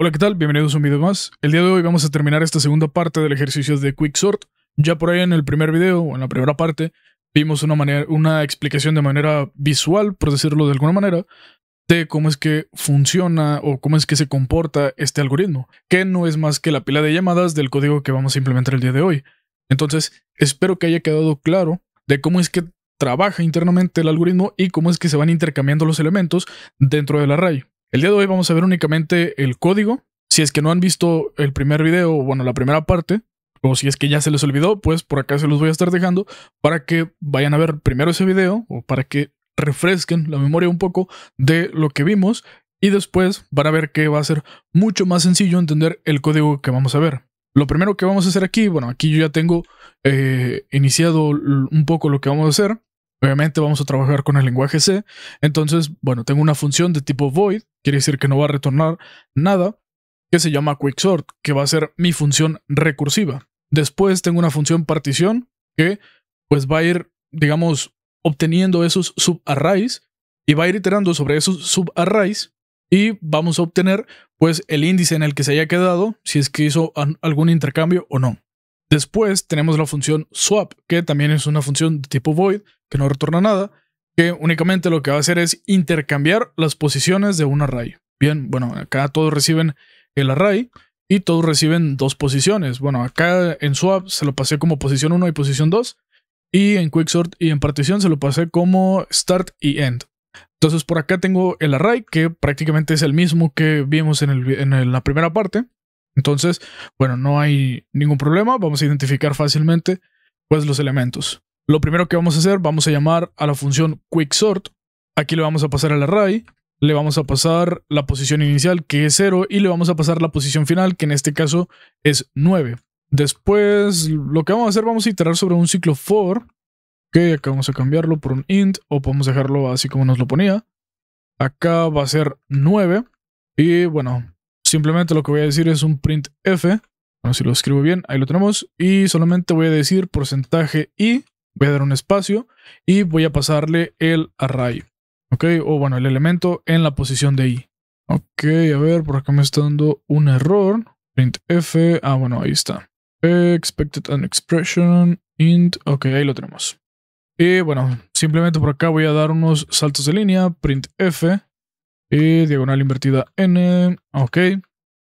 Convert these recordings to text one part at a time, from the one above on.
Hola, ¿qué tal? Bienvenidos a un video más. El día de hoy vamos a terminar esta segunda parte del ejercicio de Quicksort. Ya por ahí en el primer video, o en la primera parte, vimos una explicación de manera visual, por decirlo de alguna manera, de cómo es que funciona o cómo es que se comporta este algoritmo, que no es más que la pila de llamadas del código que vamos a implementar el día de hoy. Entonces, espero que haya quedado claro de cómo es que trabaja internamente el algoritmo y cómo es que se van intercambiando los elementos dentro del array. El día de hoy vamos a ver únicamente el código. Si es que no han visto el primer video, bueno, la primera parte, o si es que ya se les olvidó, pues por acá se los voy a estar dejando para que vayan a ver primero ese video o para que refresquen la memoria un poco de lo que vimos y después van a ver que va a ser mucho más sencillo entender el código que vamos a ver. Lo primero que vamos a hacer aquí, bueno, aquí yo ya tengo iniciado un poco lo que vamos a hacer. Obviamente vamos a trabajar con el lenguaje C. Entonces, bueno, tengo una función de tipo void, quiere decir que no va a retornar nada, que se llama quicksort, que va a ser mi función recursiva. Después tengo una función partición que pues va a ir, digamos, obteniendo esos subarrays y va a ir iterando sobre esos subarrays y vamos a obtener pues el índice en el que se haya quedado, si es que hizo algún intercambio o no. Después tenemos la función swap, que también es una función de tipo void, que no retorna nada, que únicamente lo que va a hacer es intercambiar las posiciones de un array. Bien, bueno, acá todos reciben el array y todos reciben dos posiciones. Bueno, acá en swap se lo pasé como posición 1 y posición 2, y en quicksort y en partición se lo pasé como start y end. Entonces por acá tengo el array, que prácticamente es el mismo que vimos en la primera parte. Entonces, bueno, no hay ningún problema. Vamos a identificar fácilmente pues los elementos. Lo primero que vamos a hacer, vamos a llamar a la función quicksort. Aquí le vamos a pasar el array, le vamos a pasar la posición inicial, que es 0, y le vamos a pasar la posición final, que en este caso es 9. Después, lo que vamos a hacer, vamos a iterar sobre un ciclo for, que acá vamos a cambiarlo por un int, o podemos dejarlo así como nos lo ponía. Acá va a ser 9, y bueno, simplemente lo que voy a decir es un printf. Bueno, si lo escribo bien, ahí lo tenemos. Y solamente voy a decir porcentaje y, voy a dar un espacio, y voy a pasarle el array. Ok, o bueno, el elemento en la posición de i. Ok, a ver, por acá me está dando un error. Printf, bueno, ahí está. Expected an expression, int, ok, ahí lo tenemos. Y bueno, simplemente por acá voy a dar unos saltos de línea, printf, y diagonal invertida n, ok.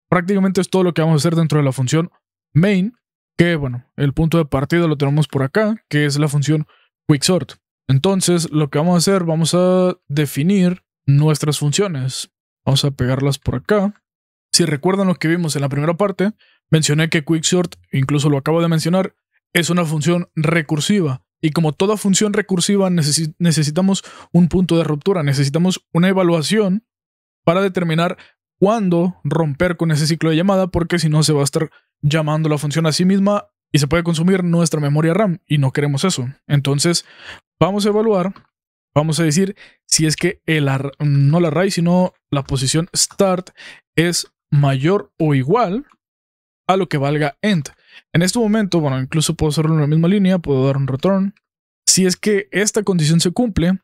Prácticamente es todo lo que vamos a hacer dentro de la función main, que bueno, el punto de partida lo tenemos por acá, que es la función quicksort. Entonces, lo que vamos a hacer, vamos a definir nuestras funciones. Vamos a pegarlas por acá. Si recuerdan lo que vimos en la primera parte, mencioné que quicksort, incluso lo acabo de mencionar, es una función recursiva. Y como toda función recursiva, necesitamos un punto de ruptura, necesitamos una evaluación para determinar cuándo romper con ese ciclo de llamada, porque si no se va a estar llamando la función a sí misma y se puede consumir nuestra memoria RAM, y no queremos eso. Entonces, vamos a evaluar, vamos a decir si es que no el array, sino la posición start es mayor o igual a lo que valga end. En este momento, bueno, incluso puedo hacerlo en la misma línea, puedo dar un return. Si es que esta condición se cumple,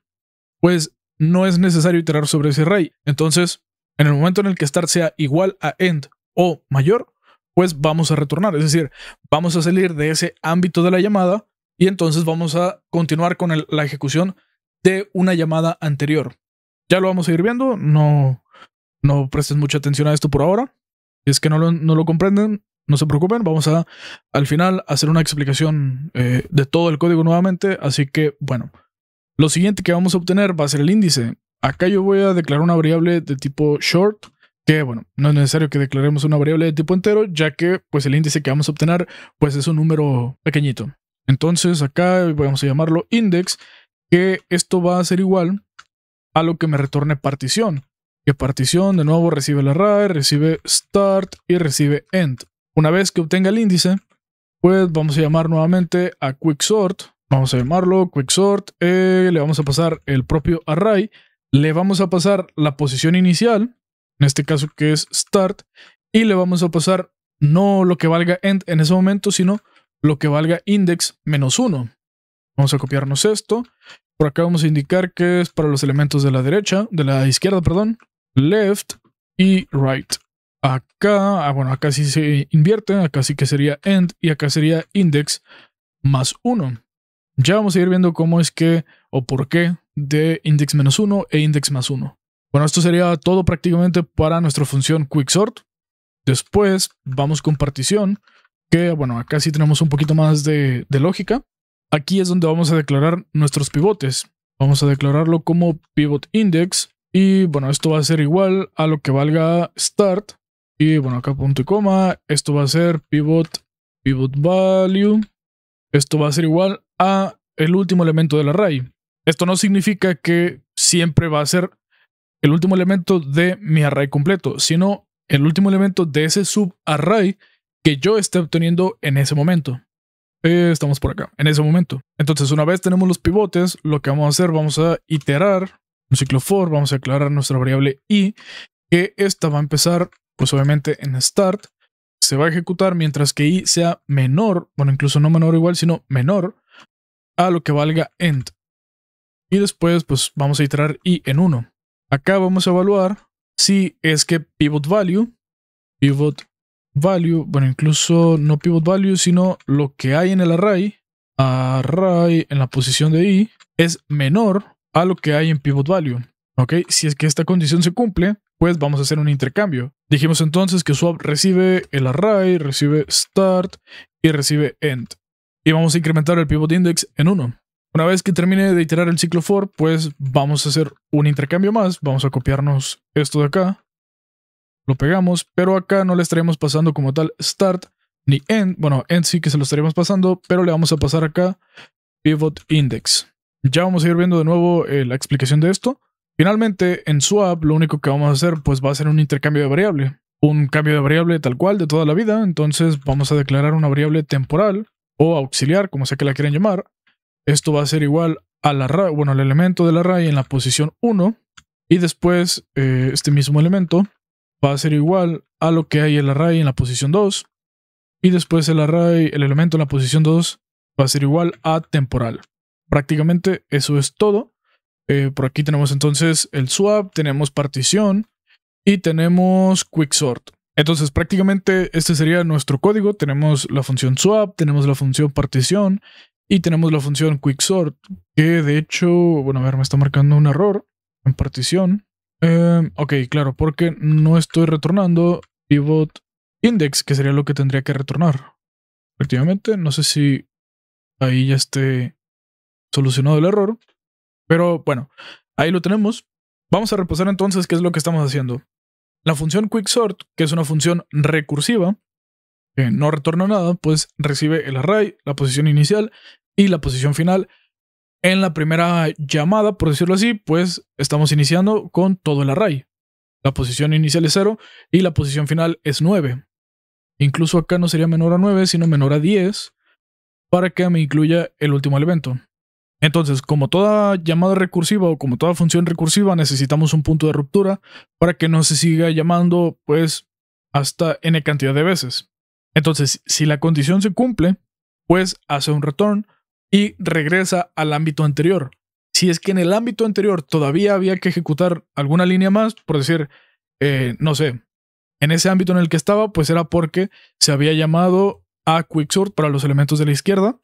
pues no es necesario iterar sobre ese array. Entonces, en el momento en el que start sea igual a end o mayor, pues vamos a retornar. Es decir, vamos a salir de ese ámbito de la llamada y entonces vamos a continuar con la ejecución de una llamada anterior. Ya lo vamos a ir viendo. No presten mucha atención a esto por ahora. Si es que no lo comprenden, no se preocupen. Vamos a, al final, hacer una explicación de todo el código nuevamente. Así que, bueno, lo siguiente que vamos a obtener va a ser el índice. Acá yo voy a declarar una variable de tipo short, que bueno, no es necesario que declaremos una variable de tipo entero, ya que pues el índice que vamos a obtener pues es un número pequeñito. Entonces acá vamos a llamarlo index, que esto va a ser igual a lo que me retorne partición. Que partición de nuevo recibe el array, recibe start y recibe end. Una vez que obtenga el índice, pues vamos a llamar nuevamente a quicksort. Vamos a llamarlo quicksort, le vamos a pasar el propio array, le vamos a pasar la posición inicial, en este caso que es start, y le vamos a pasar no lo que valga end en ese momento, sino lo que valga index menos 1. Vamos a copiarnos esto. Por acá vamos a indicar que es para los elementos de la izquierda, perdón, left y right. Acá, bueno, acá sí se invierte, acá sí que sería end y acá sería index más 1. Ya vamos a ir viendo cómo es que o por qué de index menos 1 e index más 1. Bueno, esto sería todo prácticamente para nuestra función quicksort. Después vamos con partición, que bueno, acá sí tenemos un poquito más de lógica. Aquí es donde vamos a declarar nuestros pivotes. Vamos a declararlo como pivot index y bueno, esto va a ser igual a lo que valga start. Y bueno, acá punto y coma, esto va a ser pivot value. Esto va a ser igual a el último elemento del array. Esto no significa que siempre va a ser el último elemento de mi array completo, sino el último elemento de ese subarray que yo esté obteniendo en ese momento. Estamos por acá, en ese momento. Entonces, una vez tenemos los pivotes, lo que vamos a hacer, vamos a iterar un ciclo for, vamos a declarar nuestra variable i, que esta va a empezar, pues obviamente en start, se va a ejecutar mientras que i sea menor, bueno, incluso no menor igual, sino menor a lo que valga end. Y después, pues vamos a iterar i en 1. Acá vamos a evaluar si es que pivot value, bueno, incluso no pivot value, sino lo que hay en el array en la posición de i, es menor a lo que hay en pivot value. ¿Ok? Si es que esta condición se cumple, pues vamos a hacer un intercambio. Dijimos entonces que swap recibe el array, recibe start y recibe end. Y vamos a incrementar el pivot index en 1. Una vez que termine de iterar el ciclo for, pues vamos a hacer un intercambio más. Vamos a copiarnos esto de acá. Lo pegamos, pero acá no le estaríamos pasando como tal start ni end. Bueno, end sí que se lo estaríamos pasando, pero le vamos a pasar acá pivot index. Ya vamos a ir viendo de nuevo la explicación de esto. Finalmente, en swap, lo único que vamos a hacer pues va a ser un intercambio de variable. Un cambio de variable tal cual de toda la vida. Entonces vamos a declarar una variable temporal o auxiliar, como sea que la quieran llamar. Esto va a ser igual al array, bueno, al elemento del array en la posición 1. Y después este mismo elemento va a ser igual a lo que hay el array en la posición 2. Y después el elemento en la posición 2 va a ser igual a temporal. Prácticamente eso es todo. Por aquí tenemos entonces el swap, tenemos partición y tenemos quicksort. Entonces prácticamente este sería nuestro código. Tenemos la función swap, tenemos la función partición y tenemos la función quicksort, que de hecho, bueno, a ver, me está marcando un error en partición. Ok, claro, porque no estoy retornando pivot index, que sería lo que tendría que retornar. Efectivamente, no sé si ahí ya esté solucionado el error. Pero bueno, ahí lo tenemos. Vamos a repasar entonces qué es lo que estamos haciendo. La función quicksort, que es una función recursiva, que no retorna nada, pues recibe el array, la posición inicial y la posición final. En la primera llamada, por decirlo así, pues estamos iniciando con todo el array. La posición inicial es 0 y la posición final es 9. Incluso acá no sería menor a 9, sino menor a 10, para que me incluya el último elemento. Entonces, como toda llamada recursiva o como toda función recursiva, necesitamos un punto de ruptura para que no se siga llamando pues hasta n cantidad de veces. Entonces, si la condición se cumple, pues hace un return y regresa al ámbito anterior. Si es que en el ámbito anterior todavía había que ejecutar alguna línea más, por decir, no sé, en ese ámbito en el que estaba, pues era porque se había llamado a quicksort para los elementos de la izquierda.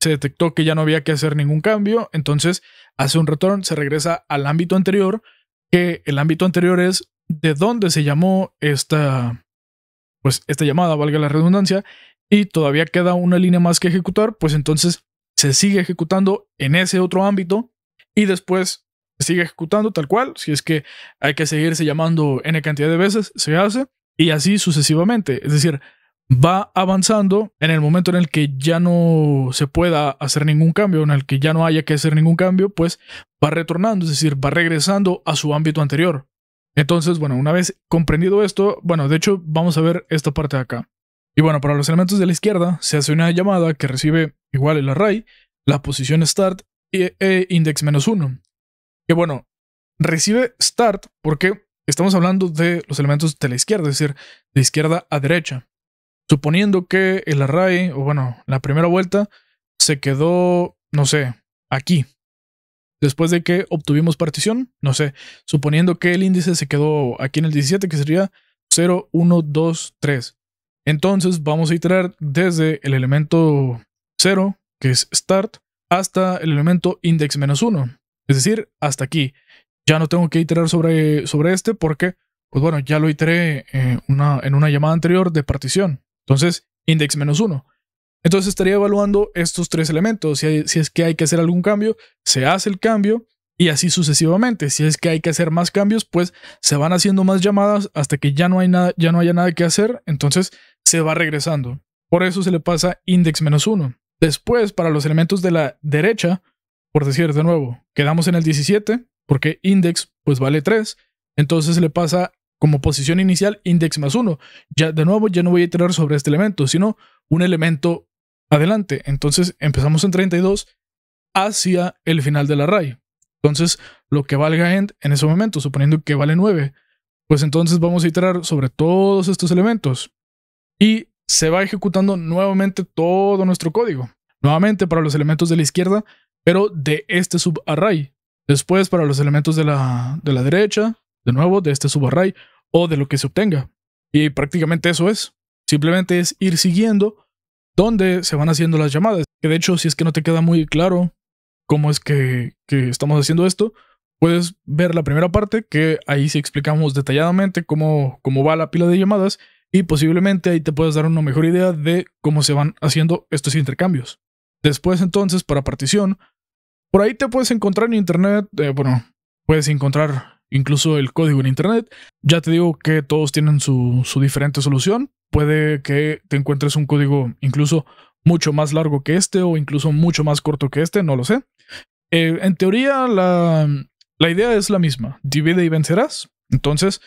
Se detectó que ya no había que hacer ningún cambio, entonces hace un return, se regresa al ámbito anterior, que el ámbito anterior es de donde se llamó esta llamada, valga la redundancia, y todavía queda una línea más que ejecutar, pues entonces se sigue ejecutando en ese otro ámbito y después se sigue ejecutando tal cual. Si es que hay que seguirse llamando n cantidad de veces, se hace y así sucesivamente. Es decir, va avanzando en el momento en el que ya no se pueda hacer ningún cambio, en el que ya no haya que hacer ningún cambio, pues va retornando, es decir, va regresando a su ámbito anterior. Entonces, bueno, una vez comprendido esto, bueno, de hecho, vamos a ver esta parte de acá. Y bueno, para los elementos de la izquierda se hace una llamada que recibe igual el array, la posición start e index menos 1. Que bueno, recibe start porque estamos hablando de los elementos de la izquierda, es decir, de izquierda a derecha. Suponiendo que el array, o bueno, la primera vuelta se quedó, no sé, aquí. Después de que obtuvimos partición, no sé, suponiendo que el índice se quedó aquí en el 17, que sería 0, 1, 2, 3. Entonces vamos a iterar desde el elemento 0, que es start, hasta el elemento index menos 1. Es decir, hasta aquí. Ya no tengo que iterar sobre este porque, pues bueno, ya lo iteré en una llamada anterior de partición. Entonces, index menos 1. Entonces estaría evaluando estos tres elementos. Si es que hay que hacer algún cambio, se hace el cambio y así sucesivamente. Si es que hay que hacer más cambios, pues se van haciendo más llamadas hasta que ya no haya nada que hacer. Entonces se va regresando. Por eso se le pasa index menos 1. Después, para los elementos de la derecha, por decir de nuevo, quedamos en el 17 porque index pues vale 3. Entonces se le pasa como posición inicial index más 1. Ya de nuevo ya no voy a iterar sobre este elemento, sino un elemento adelante. Entonces empezamos en 32 hacia el final del array. Entonces lo que valga end en ese momento, suponiendo que vale 9, pues entonces vamos a iterar sobre todos estos elementos y se va ejecutando nuevamente todo nuestro código. Nuevamente para los elementos de la izquierda, pero de este subarray. Después para los elementos de la derecha, de nuevo de este subarray o de lo que se obtenga. Y prácticamente eso es. Simplemente es ir siguiendo dónde se van haciendo las llamadas. Que de hecho, si es que no te queda muy claro cómo es que estamos haciendo esto, puedes ver la primera parte, que ahí sí explicamos detalladamente cómo va la pila de llamadas y posiblemente ahí te puedas dar una mejor idea de cómo se van haciendo estos intercambios. Después entonces, para partición, por ahí te puedes encontrar en internet, puedes encontrar incluso el código en internet. Ya te digo que todos tienen su diferente solución. Puede que te encuentres un código incluso mucho más largo que este o incluso mucho más corto que este, no lo sé. En teoría la idea es la misma, divide y vencerás. Entonces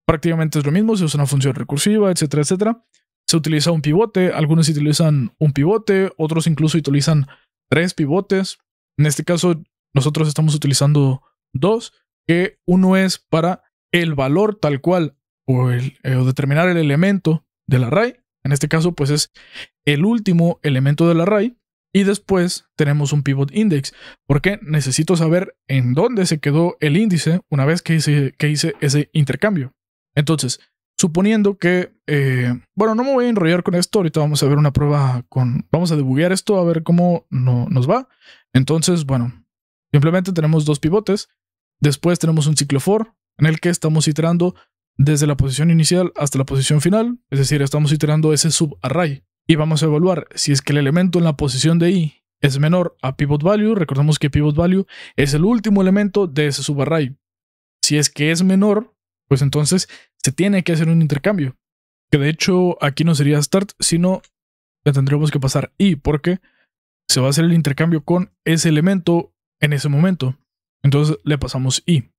prácticamente es lo mismo, se usa una función recursiva, etcétera, etcétera. Se utiliza un pivote, algunos utilizan un pivote, otros incluso utilizan 3 pivotes. En este caso nosotros estamos utilizando 2, que uno es para el valor tal cual o determinar el elemento del array. En este caso pues es el último elemento del array. Y después tenemos un pivot index, porque necesito saber en dónde se quedó el índice una vez que hice ese intercambio. Entonces, suponiendo que, no me voy a enrollar con esto, ahorita vamos a ver una prueba vamos a debuguear esto a ver cómo nos va. Entonces, simplemente tenemos 2 pivotes, después tenemos un ciclo for, en el que estamos iterando desde la posición inicial hasta la posición final, es decir, estamos iterando ese subarray. Y vamos a evaluar si es que el elemento en la posición de i es menor a pivot value. Recordemos que pivot value es el último elemento de ese subarray. Si es que es menor, pues entonces se tiene que hacer un intercambio. Que de hecho aquí no sería start, sino le tendremos que pasar i, porque se va a hacer el intercambio con ese elemento en ese momento. Entonces le pasamos i.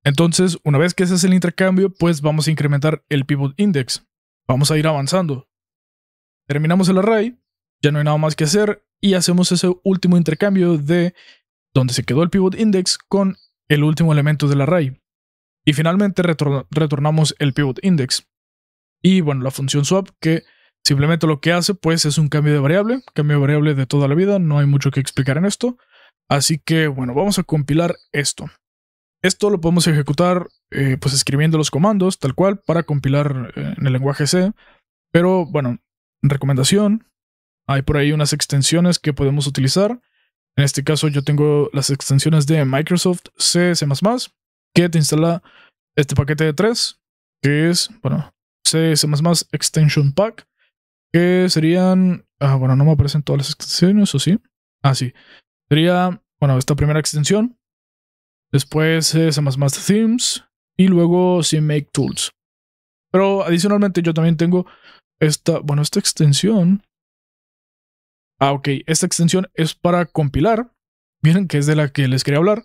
Entonces, una vez que ese es el intercambio, pues vamos a incrementar el pivot index. Vamos a ir avanzando. Terminamos el array, ya no hay nada más que hacer y hacemos ese último intercambio de donde se quedó el pivot index con el último elemento del array. Y finalmente retornamos el pivot index. Y la función swap, que simplemente lo que hace pues es un cambio de variable de toda la vida, no hay mucho que explicar en esto. Así que vamos a compilar esto. Esto lo podemos ejecutar pues escribiendo los comandos tal cual para compilar en el lenguaje C. Pero recomendación, hay por ahí unas extensiones que podemos utilizar. En este caso yo tengo las extensiones de Microsoft C++, que te instala este paquete de 3, que es, C++ Extension Pack, que serían, no me aparecen todas las extensiones, ¿o sí? Sí. Sería, esta primera extensión, después C++ Themes, y luego CMake Tools. Pero adicionalmente yo también tengo esta extensión. Esta extensión es para compilar. Miren que es de la que les quería hablar.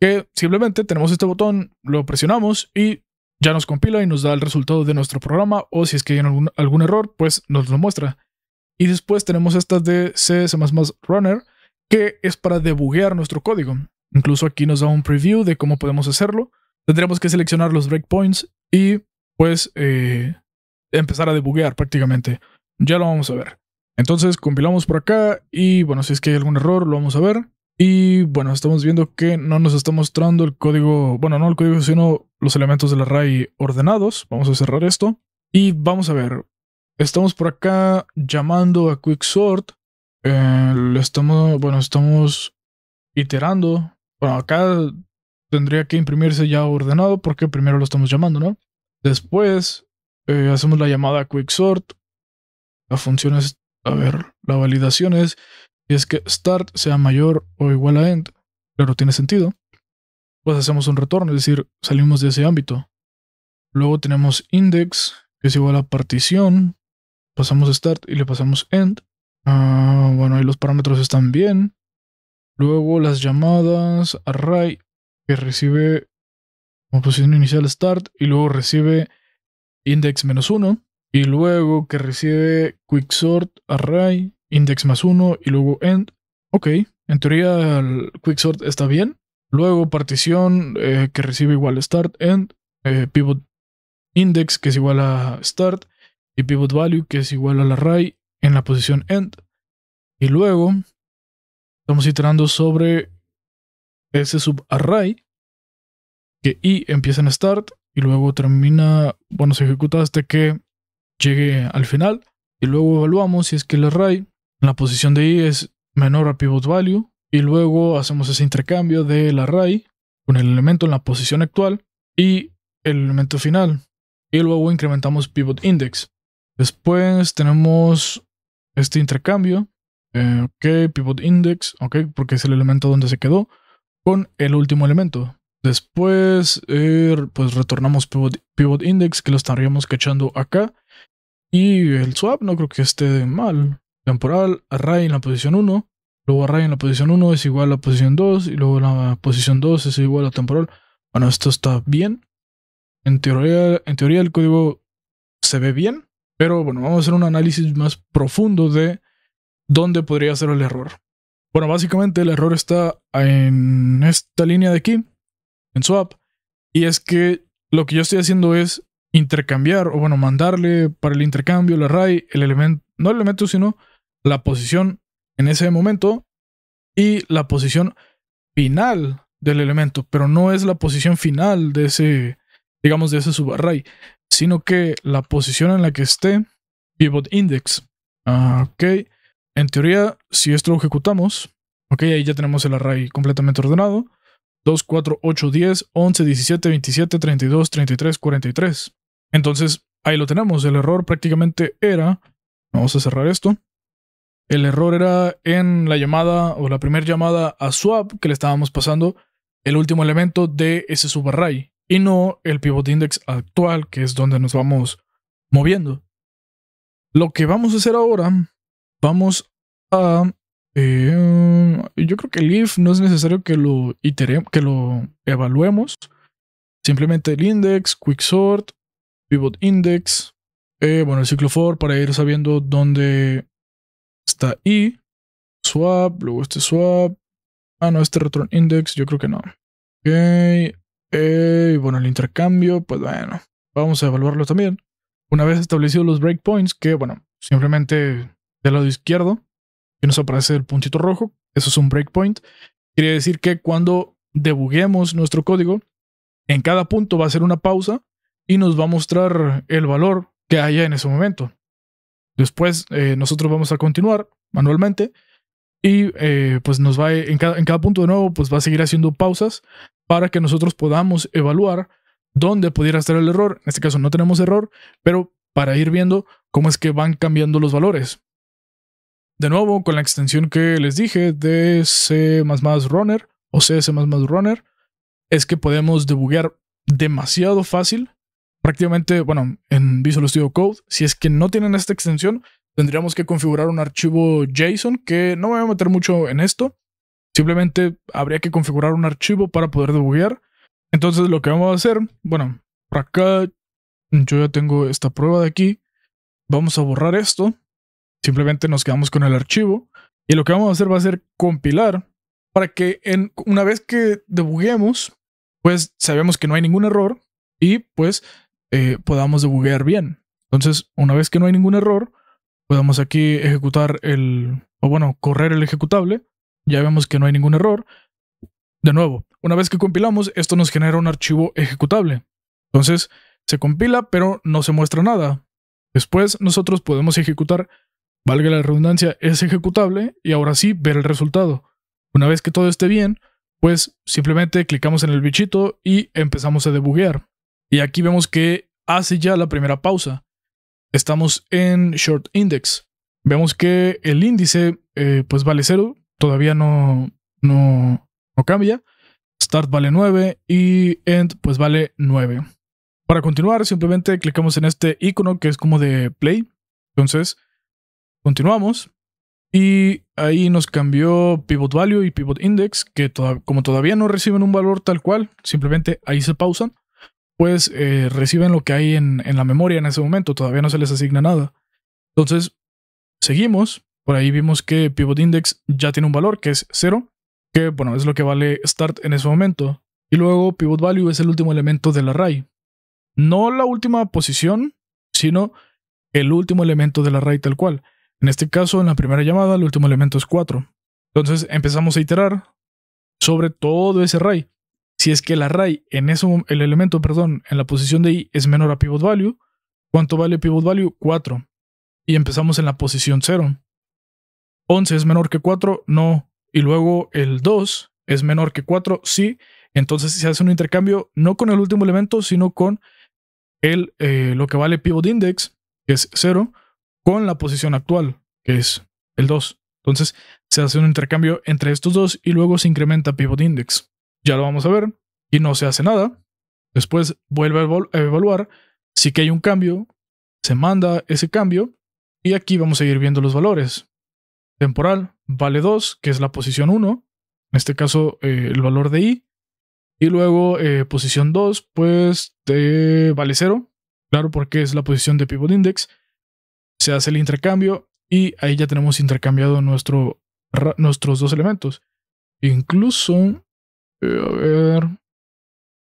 Que simplemente tenemos este botón, lo presionamos y ya nos compila y nos da el resultado de nuestro programa. O si es que hay algún error, pues nos lo muestra. Y después tenemos esta de C++ Runner, que es para debuguear nuestro código. Incluso aquí nos da un preview de cómo podemos hacerlo. Tendremos que seleccionar los breakpoints y pues empezar a debuguear prácticamente. Ya lo vamos a ver. Entonces compilamos por acá y si es que hay algún error lo vamos a ver. Y bueno, estamos viendo que no nos está mostrando el código, bueno, no el código, sino los elementos del array ordenados. Vamos a cerrar esto y vamos a ver. Estamos por acá llamando a quicksort. Estamos iterando. Bueno, acá tendría que imprimirse ya ordenado porque primero lo estamos llamando, ¿no? Después hacemos la llamada a quicksort. La función es, a ver, la validación es si es que start sea mayor o igual a end. Claro, tiene sentido. Pues hacemos un retorno, es decir, salimos de ese ámbito. Luego tenemos index, que es igual a partición. Pasamos start y le pasamos end. Bueno, ahí los parámetros están bien. Luego las llamadas array, que recibe como posición inicial start y luego recibe index -1. Y luego que recibe quicksort array, index +1 y luego end. Ok, en teoría el quicksort está bien. Luego partición que recibe igual start, end, pivot index que es igual a start y pivot value que es igual al array en la posición end. Y luego estamos iterando sobre ese subarray que i empieza en start y luego termina, bueno, se ejecuta hasta que llegue al final. Y luego evaluamos si es que el array en la posición de i es menor a pivot value. Y luego hacemos ese intercambio del array con el elemento en la posición actual y el elemento final. Y luego incrementamos pivot index. Después tenemos este intercambio. Ok, pivot index. Ok, porque es el elemento donde se quedó con el último elemento. Después, pues retornamos pivot index, que lo estaríamos cachando acá. Y el swap no creo que esté mal. Temporal, array en la posición 1. Luego array en la posición 1 es igual a la posición 2. Y luego la posición 2 es igual a temporal. Bueno, esto está bien. En teoría el código se ve bien. Pero bueno, vamos a hacer un análisis más profundo de dónde podría ser el error. Bueno, básicamente el error está en esta línea de aquí, en swap. Y es que lo que yo estoy haciendo es intercambiar, o bueno, mandarle para el intercambio el array, el elemento, no el elemento, sino la posición en ese momento y la posición final del elemento, pero no es la posición final de ese, digamos, de ese subarray, sino que la posición en la que esté pivot index. Ok, en teoría, si esto lo ejecutamos, ok, ahí ya tenemos el array completamente ordenado. 2, 4, 8, 10, 11, 17, 27, 32, 33, 43. Entonces, ahí lo tenemos. El error prácticamente era... Vamos a cerrar esto. El error era en la llamada o la primera llamada a swap que le estábamos pasando el último elemento de ese subarray y no el pivot index actual, que es donde nos vamos moviendo. Lo que vamos a hacer ahora, vamos a... yo creo que el if no es necesario que lo iteremos, que lo evaluemos. Simplemente el index, quicksort, pivot index, bueno, el ciclo for para ir sabiendo dónde está i, swap, luego este swap. No, este return index, yo creo que no. Ok, bueno, el intercambio, pues bueno, vamos a evaluarlo también. Una vez establecidos los breakpoints, que bueno, simplemente del lado izquierdo que nos aparece el puntito rojo, eso es un breakpoint. Quiere decir que cuando debuguemos nuestro código, en cada punto va a ser una pausa y nos va a mostrar el valor que haya en ese momento. Después nosotros vamos a continuar manualmente y pues nos va en cada punto de nuevo pues va a seguir haciendo pausas para que nosotros podamos evaluar dónde pudiera estar el error. En este caso no tenemos error, pero para ir viendo cómo es que van cambiando los valores. De nuevo, con la extensión que les dije de C++ Runner o CS++ Runner, es que podemos debuguear demasiado fácil. Prácticamente, bueno, en Visual Studio Code, si es que no tienen esta extensión, tendríamos que configurar un archivo JSON, que no me voy a meter mucho en esto. Simplemente habría que configurar un archivo para poder debuguear. Entonces lo que vamos a hacer, bueno, por acá yo ya tengo esta prueba de aquí. Vamos a borrar esto. Simplemente nos quedamos con el archivo y lo que vamos a hacer va a ser compilar para que una vez que debuguemos, pues sabemos que no hay ningún error y pues podamos debuguear bien. Entonces, una vez que no hay ningún error, podemos aquí ejecutar correr el ejecutable. Ya vemos que no hay ningún error. De nuevo, una vez que compilamos, esto nos genera un archivo ejecutable. Entonces, se compila, pero no se muestra nada. Después, nosotros podemos ejecutar, valga la redundancia, ese ejecutable y ahora sí ver el resultado. Una vez que todo esté bien, pues simplemente clicamos en el bichito y empezamos a debuguear. Y aquí vemos que hace ya la primera pausa. Estamos en short index. Vemos que el índice pues vale 0, todavía no cambia. Start vale 9 y end pues vale 9. Para continuar simplemente clicamos en este icono que es como de play. Entonces continuamos y ahí nos cambió pivot value y pivot index, que como todavía no reciben un valor tal cual, simplemente ahí se pausan, pues reciben lo que hay en la memoria en ese momento, todavía no se les asigna nada. Entonces seguimos, por ahí vimos que pivot index ya tiene un valor que es 0, que bueno, es lo que vale start en ese momento. Y luego pivot value es el último elemento del array. No la última posición, sino el último elemento del array tal cual. En este caso, en la primera llamada, el último elemento es 4. Entonces empezamos a iterar sobre todo ese array. Si es que el array, el elemento, perdón, en la posición de i es menor a pivot value, ¿cuánto vale pivot value? 4. Y empezamos en la posición 0. 11 es menor que 4, no. Y luego el 2 es menor que 4, sí. Entonces se hace un intercambio no con el último elemento, sino con lo que vale pivot index, que es 0, con la posición actual, que es el 2. Entonces se hace un intercambio entre estos dos y luego se incrementa pivot index. Ya lo vamos a ver. Y no se hace nada. Después vuelve a evaluar. Sí que hay un cambio. Se manda ese cambio. Y aquí vamos a ir viendo los valores. Temporal vale 2, que es la posición 1. En este caso el valor de i. Y luego posición 2, pues vale 0. Claro, porque es la posición de pivot index. Se hace el intercambio y ahí ya tenemos intercambiado nuestros dos elementos. Incluso, a ver.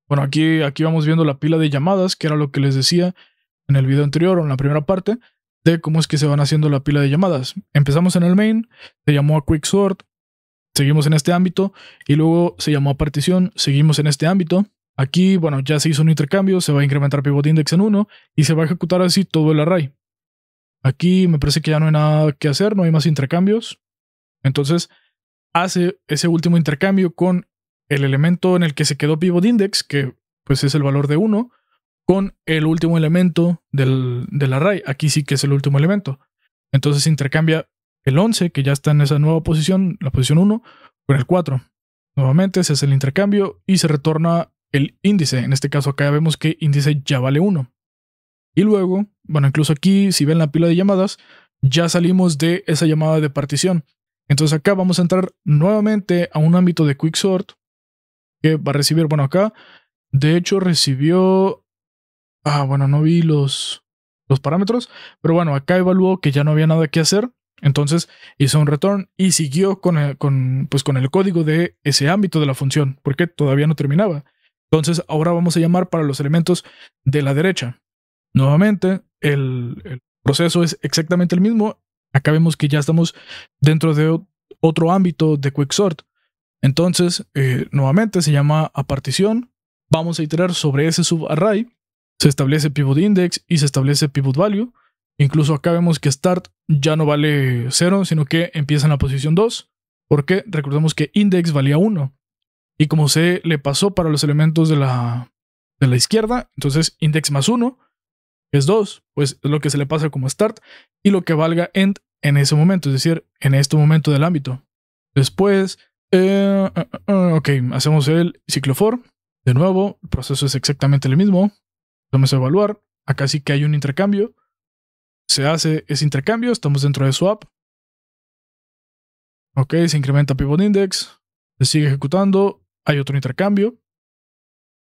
Bueno, aquí vamos viendo la pila de llamadas, que era lo que les decía en el video anterior o en la primera parte, de cómo es que se van haciendo la pila de llamadas. Empezamos en el main, se llamó a quicksort, seguimos en este ámbito y luego se llamó a partición, seguimos en este ámbito. Aquí, bueno, ya se hizo un intercambio, se va a incrementar pivot index en 1 y se va a ejecutar así todo el array. Aquí me parece que ya no hay nada que hacer, no hay más intercambios. Entonces hace ese último intercambio con el elemento en el que se quedó pivot index, que pues es el valor de 1, con el último elemento del array. Aquí sí que es el último elemento. Entonces intercambia el 11, que ya está en esa nueva posición, la posición 1, con el 4. Nuevamente se hace el intercambio y se retorna el índice. En este caso acá vemos que índice ya vale 1. Y luego, bueno, incluso aquí, si ven la pila de llamadas, ya salimos de esa llamada de partición. Entonces acá vamos a entrar nuevamente a un ámbito de quicksort que va a recibir, bueno, acá, de hecho recibió, bueno, no vi los parámetros, pero bueno, acá evaluó que ya no había nada que hacer, entonces hizo un return y siguió con el código de ese ámbito de la función, porque todavía no terminaba. Entonces ahora vamos a llamar para los elementos de la derecha. Nuevamente, el proceso es exactamente el mismo. Acá vemos que ya estamos dentro de otro ámbito de quicksort. Entonces, nuevamente se llama a partición. Vamos a iterar sobre ese subarray. Se establece pivot index y se establece pivot value. Incluso acá vemos que start ya no vale 0, sino que empieza en la posición 2. Porque recordemos que index valía 1. Y como se le pasó para los elementos de la izquierda, entonces index más 1 es 2, pues es lo que se le pasa como start y lo que valga end en ese momento, es decir, en este momento del ámbito. Después, ok, hacemos el ciclo for. De nuevo, el proceso es exactamente el mismo. Vamos a evaluar. Acá sí que hay un intercambio. Se hace ese intercambio, estamos dentro de swap. Ok, se incrementa pivot index. Se sigue ejecutando. Hay otro intercambio.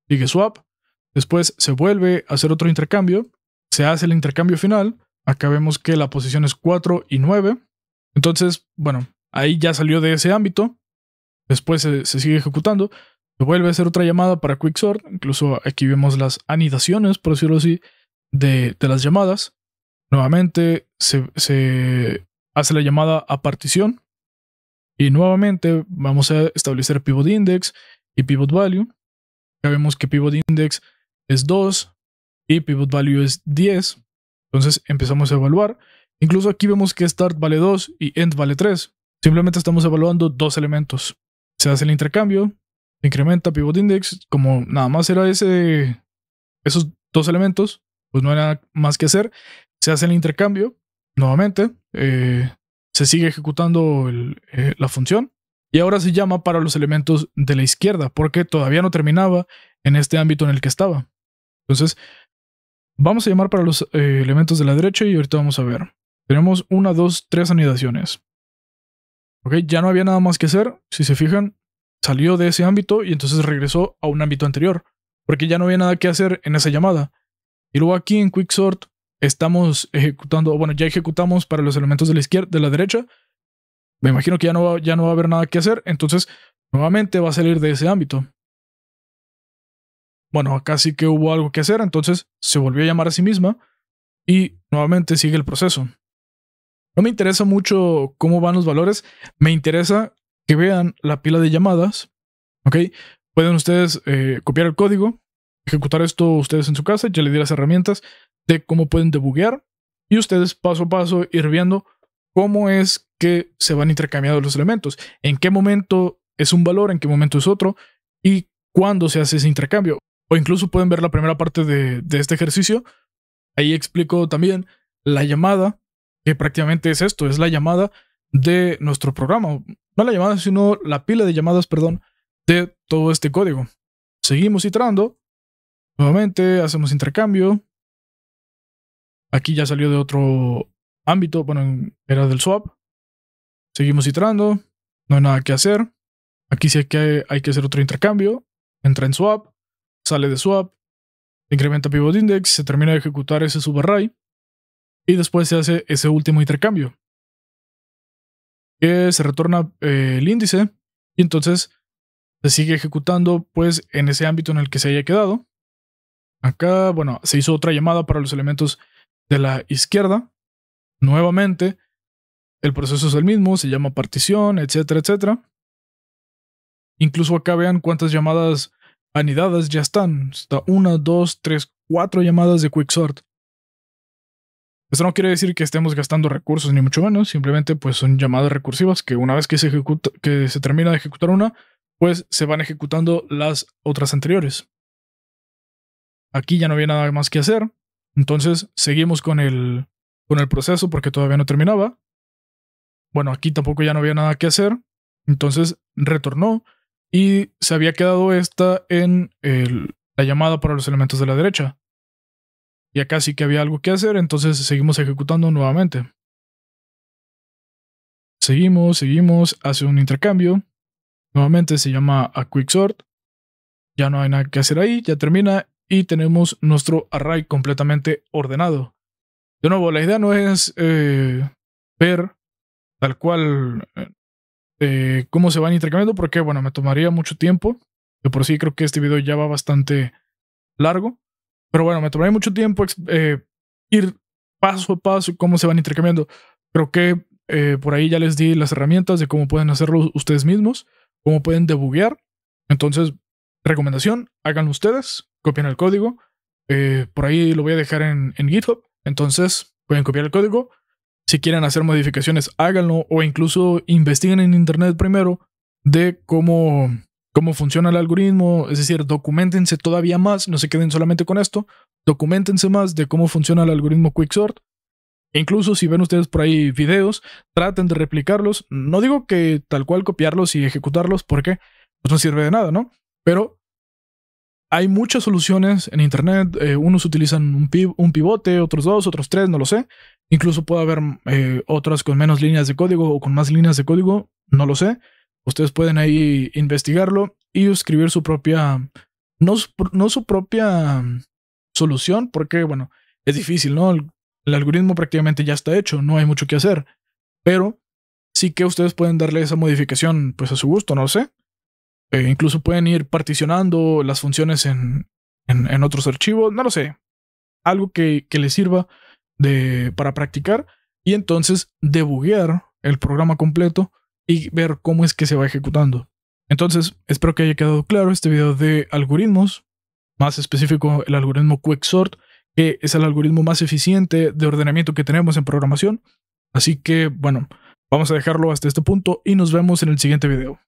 Sigue swap. Después se vuelve a hacer otro intercambio. Se hace el intercambio final. Acá vemos que la posición es 4 y 9. Entonces, bueno, ahí ya salió de ese ámbito. Después se sigue ejecutando. Se vuelve a hacer otra llamada para quicksort. Incluso aquí vemos las anidaciones, por decirlo así, de las llamadas. Nuevamente se hace la llamada a partición. Y nuevamente vamos a establecer pivot index y pivot value. Ya vemos que pivot index es 2 y pivot value es 10. Entonces empezamos a evaluar. Incluso aquí vemos que start vale 2 y end vale 3. Simplemente estamos evaluando dos elementos. Se hace el intercambio, se incrementa pivot index. Como nada más era esos dos elementos, pues no hay nada más que hacer. Se hace el intercambio nuevamente. Se sigue ejecutando la función. Y ahora se llama para los elementos de la izquierda, porque todavía no terminaba en este ámbito en el que estaba. Entonces, vamos a llamar para los elementos de la derecha y ahorita vamos a ver. Tenemos 1, 2, 3 anidaciones. Ok, ya no había nada más que hacer. Si se fijan, salió de ese ámbito y entonces regresó a un ámbito anterior, porque ya no había nada que hacer en esa llamada. Y luego aquí en Quicksort estamos ejecutando, bueno, ya ejecutamos para los elementos de la izquierda, de la derecha. Me imagino que ya no va a haber nada que hacer, entonces nuevamente va a salir de ese ámbito. Bueno, acá sí que hubo algo que hacer, entonces se volvió a llamar a sí misma y nuevamente sigue el proceso. No me interesa mucho cómo van los valores, me interesa que vean la pila de llamadas, ¿ok? Pueden ustedes copiar el código, ejecutar esto ustedes en su casa, ya les di las herramientas de cómo pueden debuguear y ustedes paso a paso ir viendo cómo es que se van intercambiando los elementos, en qué momento es un valor, en qué momento es otro y cuándo se hace ese intercambio. O incluso pueden ver la primera parte de este ejercicio. Ahí explico también la llamada, que prácticamente es esto, es la llamada de nuestro programa. No la llamada, sino la pila de llamadas, perdón, de todo este código. Seguimos iterando. Nuevamente hacemos intercambio. Aquí ya salió de otro ámbito, bueno, era del swap. Seguimos iterando. No hay nada que hacer. Aquí sí hay que hacer otro intercambio. Entra en swap. Sale de swap, incrementa pivot index, se termina de ejecutar ese subarray y después se hace ese último intercambio. Que se retorna el índice y entonces se sigue ejecutando pues en ese ámbito en el que se haya quedado. Acá, bueno, se hizo otra llamada para los elementos de la izquierda. Nuevamente, el proceso es el mismo, se llama partición, etcétera, etcétera. Incluso acá vean cuántas llamadas anidadas ya están. Está 1, 2, 3, 4 llamadas de Quicksort. Esto no quiere decir que estemos gastando recursos ni mucho menos, simplemente pues son llamadas recursivas que una vez que se termina de ejecutar una, pues se van ejecutando las otras anteriores. Aquí ya no había nada más que hacer, entonces seguimos con el proceso porque todavía no terminaba. Bueno, aquí tampoco ya no había nada que hacer, entonces retornó. Y se había quedado esta en la llamada para los elementos de la derecha. Y acá sí que había algo que hacer, entonces seguimos ejecutando nuevamente. Seguimos, hace un intercambio. Nuevamente se llama a Quicksort. Ya no hay nada que hacer ahí, ya termina y tenemos nuestro array completamente ordenado. De nuevo, la idea no es ver tal cual cómo se van intercambiando, porque bueno, me tomaría mucho tiempo. De por sí creo que este video ya va bastante largo, pero bueno, me tomaría mucho tiempo ir paso a paso cómo se van intercambiando. Creo que por ahí ya les di las herramientas de cómo pueden hacerlo ustedes mismos, cómo pueden debuguear. Entonces, recomendación, háganlo ustedes, copien el código. Por ahí lo voy a dejar en GitHub, entonces pueden copiar el código. Si quieren hacer modificaciones, háganlo o incluso investiguen en internet primero de cómo funciona el algoritmo. Es decir, documentense todavía más, no se queden solamente con esto. Documentense más de cómo funciona el algoritmo Quicksort. E incluso si ven ustedes por ahí videos, traten de replicarlos. No digo que tal cual copiarlos y ejecutarlos porque pues no sirve de nada, ¿no? Pero hay muchas soluciones en internet. Unos utilizan un pivote, otros 2, otros 3, no lo sé. Incluso puede haber otras con menos líneas de código o con más líneas de código, no lo sé. Ustedes pueden ahí investigarlo y escribir su propia, no su propia solución, porque bueno, es difícil, ¿no? El algoritmo prácticamente ya está hecho, no hay mucho que hacer. Pero sí que ustedes pueden darle esa modificación pues a su gusto, no lo sé. Incluso pueden ir particionando las funciones en otros archivos, no lo sé. Algo que les sirva para practicar y entonces debuguear el programa completo y ver cómo es que se va ejecutando. Entonces, espero que haya quedado claro este video de algoritmos, más específico el algoritmo Quicksort, que es el algoritmo más eficiente de ordenamiento que tenemos en programación. Así que, bueno, vamos a dejarlo hasta este punto y nos vemos en el siguiente video.